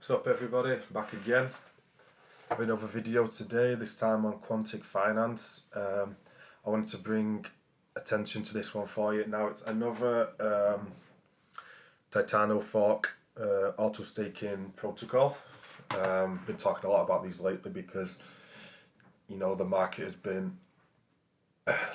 What's up everybody, back again with another video today, this time on Quantic Finance. I wanted to bring attention to this one for you. Now it's another Titano fork auto staking protocol. Been talking a lot about these lately because the market has been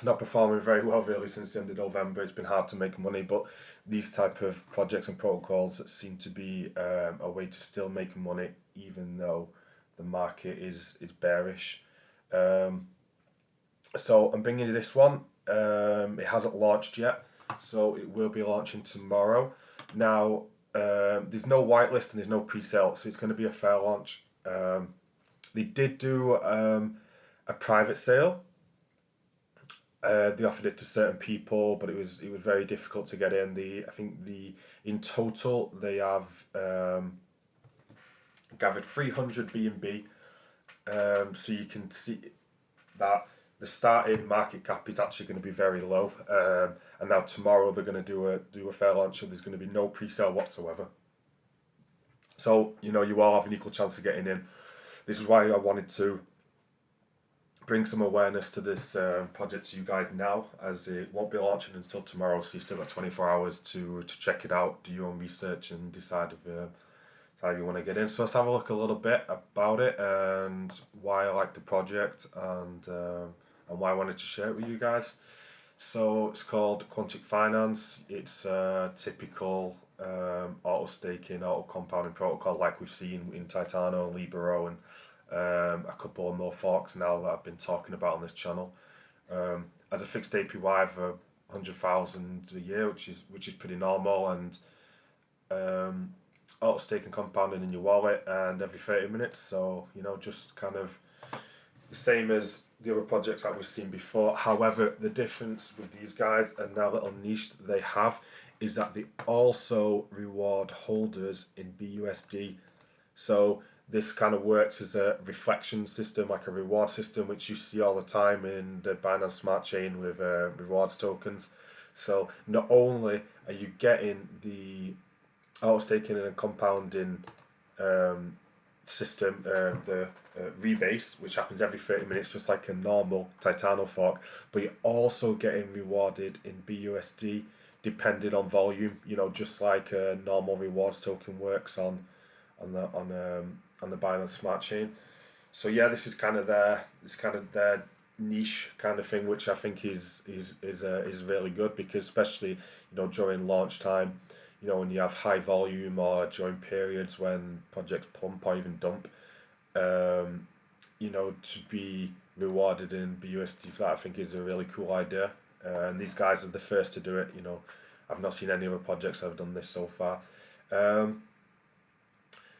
not performing very well really since the end of November. It's been hard to make money, but these type of projects and protocols seem to be a way to still make money even though the market is bearish. So I'm bringing you this one. It hasn't launched yet, so it will be launching tomorrow. Now there's no whitelist and there's no pre-sale, so it's going to be a fair launch. They did do a private sale. They offered it to certain people, but it was very difficult to get in. In total they have gathered 300 BNB. So you can see that the starting market cap is actually going to be very low. And now tomorrow they're going to do a fair launch, so there's going to be no pre-sale whatsoever. So you all have an equal chance of getting in. This is why I wanted to bring some awareness to this project to you guys now, as it won't be launching until tomorrow, so you still got 24 hours to check it out, do your own research and decide if how you want to get in. So let's have a look a little bit about it and why I like the project and why I wanted to share it with you guys. So it's called Quantic Finance. It's a typical auto staking, auto compounding protocol like we've seen in Titano and Libero and a couple of more forks now that I've been talking about on this channel. As a fixed APY of 100,000 a year, which is pretty normal, and auto staking compounding in your wallet and every 30 minutes. So just kind of the same as the other projects that we've seen before. However, the difference with these guys and that little niche that they have is that they also reward holders in BUSD. So this kind of works as a reflection system, like a reward system, which you see all the time in the Binance Smart Chain with rewards tokens. So not only are you getting the auto staking and compounding system, the rebase, which happens every 30 minutes, just like a normal Titano fork, but you're also getting rewarded in BUSD depending on volume. Just like a normal rewards token works on the Binance Smart Chain. So yeah, this is kind of their niche kind of thing, which I think is really good, because especially during launch time, when you have high volume or during periods when projects pump or even dump, to be rewarded in BUSD for that, I think is a really cool idea. And these guys are the first to do it. I've not seen any other projects that have done this so far.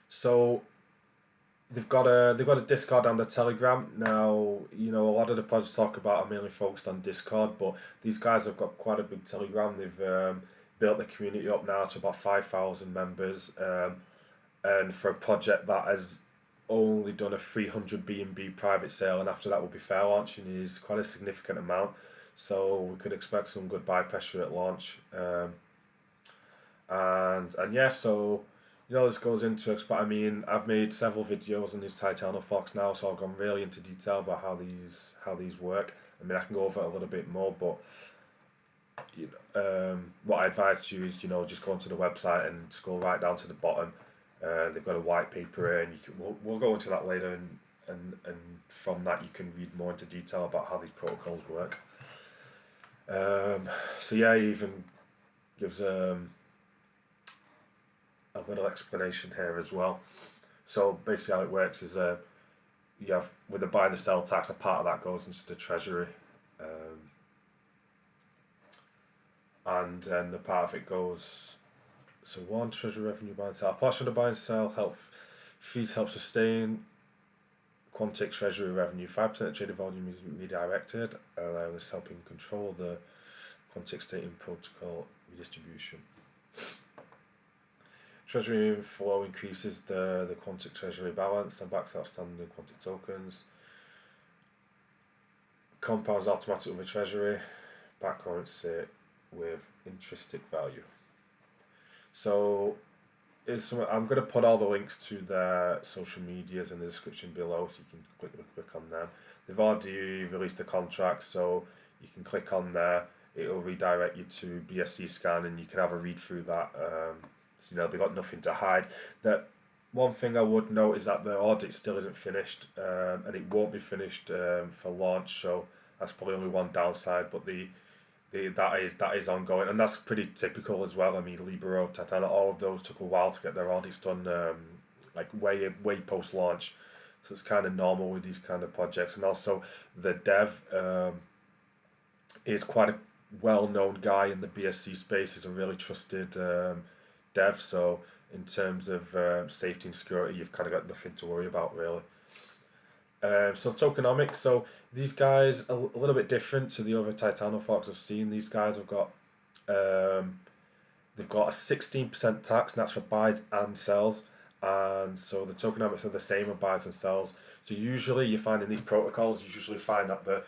So they've got a Discord and a Telegram. Now, a lot of the projects talk about are mainly focused on Discord, but these guys have got quite a big Telegram. They've built the community up now to about 5,000 members, and for a project that has only done a 300 BNB private sale, and after that will be fair launching, is quite a significant amount. So we could expect some good buy pressure at launch. And yeah, so this goes into it, but I've made several videos on these Titano forks now, so I've gone really into detail about how these work. I can go over it a little bit more, but what I advise you is just go onto the website and scroll right down to the bottom. They've got a white paper here, and we'll go into that later, and from that you can read more into detail about how these protocols work. So yeah, he even gives a little explanation here as well. So basically how it works is you have, with the buy and the sell tax, a part of that goes into the treasury, and then the part of it goes, so one, treasury revenue, buy and sell. A portion of the buy and sell fees help sustain Quantic treasury revenue. 5% of traded volume is redirected, allowing this helping control the Quantic staking protocol redistribution. Treasury flow increases the Quantic treasury balance and backs outstanding Quantic tokens. Compounds automatically with treasury, back currency with intrinsic value. So I'm going to put all the links to their social medias in the description below, so you can click on them. They've already released the contract, so you can click on there. It'll redirect you to BSC scan, and you can have a read through that. So they've got nothing to hide. That one thing I would note is that the audit still isn't finished, and it won't be finished for launch. So that's probably only one downside, but that is ongoing, and that's pretty typical as well. I mean, Libero, Titano, all of those took a while to get their audits done, like way post launch. So it's kind of normal with these kind of projects, and also the dev is quite a well-known guy in the BSC space. He's a really trusted dev. So in terms of safety and security, you've kind of got nothing to worry about really. So tokenomics, so these guys are a little bit different to the other Titano forks I've seen. These guys have got they've got a 16% tax, and that's for buys and sells. And so the tokenomics are the same on buys and sells. So usually you find in these protocols, you usually find that the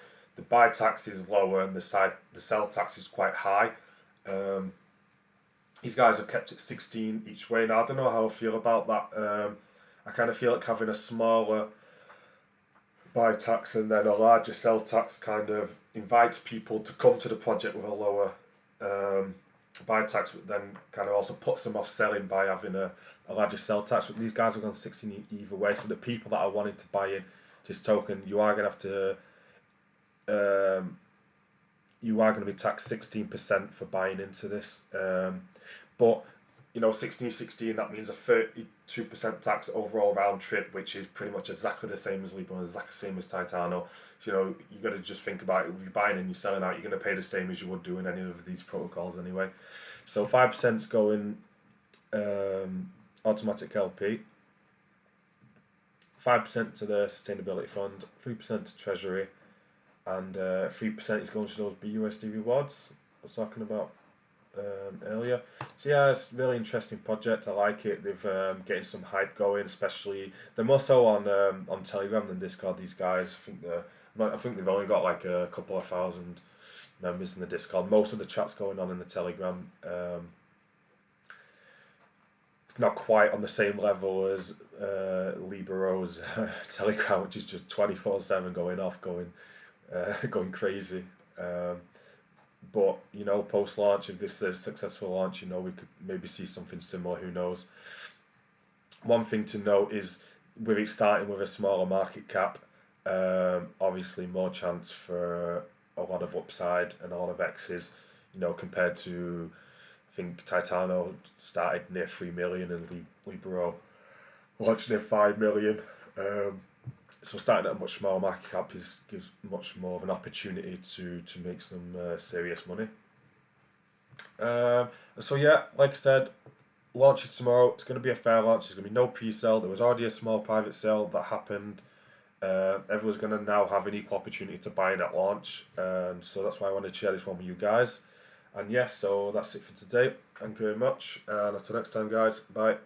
buy tax is lower and the sell tax is quite high. These guys have kept it 16 each way. Now I don't know how I feel about that. I kind of feel like having a smaller buy tax and then a larger sell tax kind of invites people to come to the project with a lower buy tax, but then kind of also puts them off selling by having a larger sell tax. But these guys have gone 16 either way, so the people that are wanting to buy in this token, you are going to have to you are going to be taxed 16% for buying into this, but 16, that means a 32% tax overall round trip, which is pretty much exactly the same as Libra and exactly the same as Titano. So you got to just think about it. If you're buying and you're selling out, you're going to pay the same as you would do in any of these protocols anyway. So 5%'s going automatic LP, 5% to the sustainability fund, 3% to treasury, and 3% is going to those BUSD rewards I was talking about earlier. So yeah, it's a really interesting project. I like it. They've getting some hype going, especially they're more so on Telegram than Discord. These guys, I think they've only got like a couple of thousand members in the Discord. Most of the chat's going on in the Telegram. It's not quite on the same level as Libero's Telegram, which is just 24/7 going off, going crazy. But post launch, if this is a successful launch, we could maybe see something similar. Who knows? One thing to note is with it starting with a smaller market cap, obviously more chance for a lot of upside and a lot of X's. Compared to, I think Titano started near 3 million and Libero launched near 5 million. So starting at a much smaller market cap gives much more of an opportunity to make some serious money. So yeah, like I said, launch is tomorrow. It's going to be a fair launch. There's going to be no pre-sale. There was already a small private sale that happened. Everyone's going to now have an equal opportunity to buy in at launch. And so that's why I wanted to share this one with you guys. And yes, so that's it for today. Thank you very much. And until next time, guys. Bye.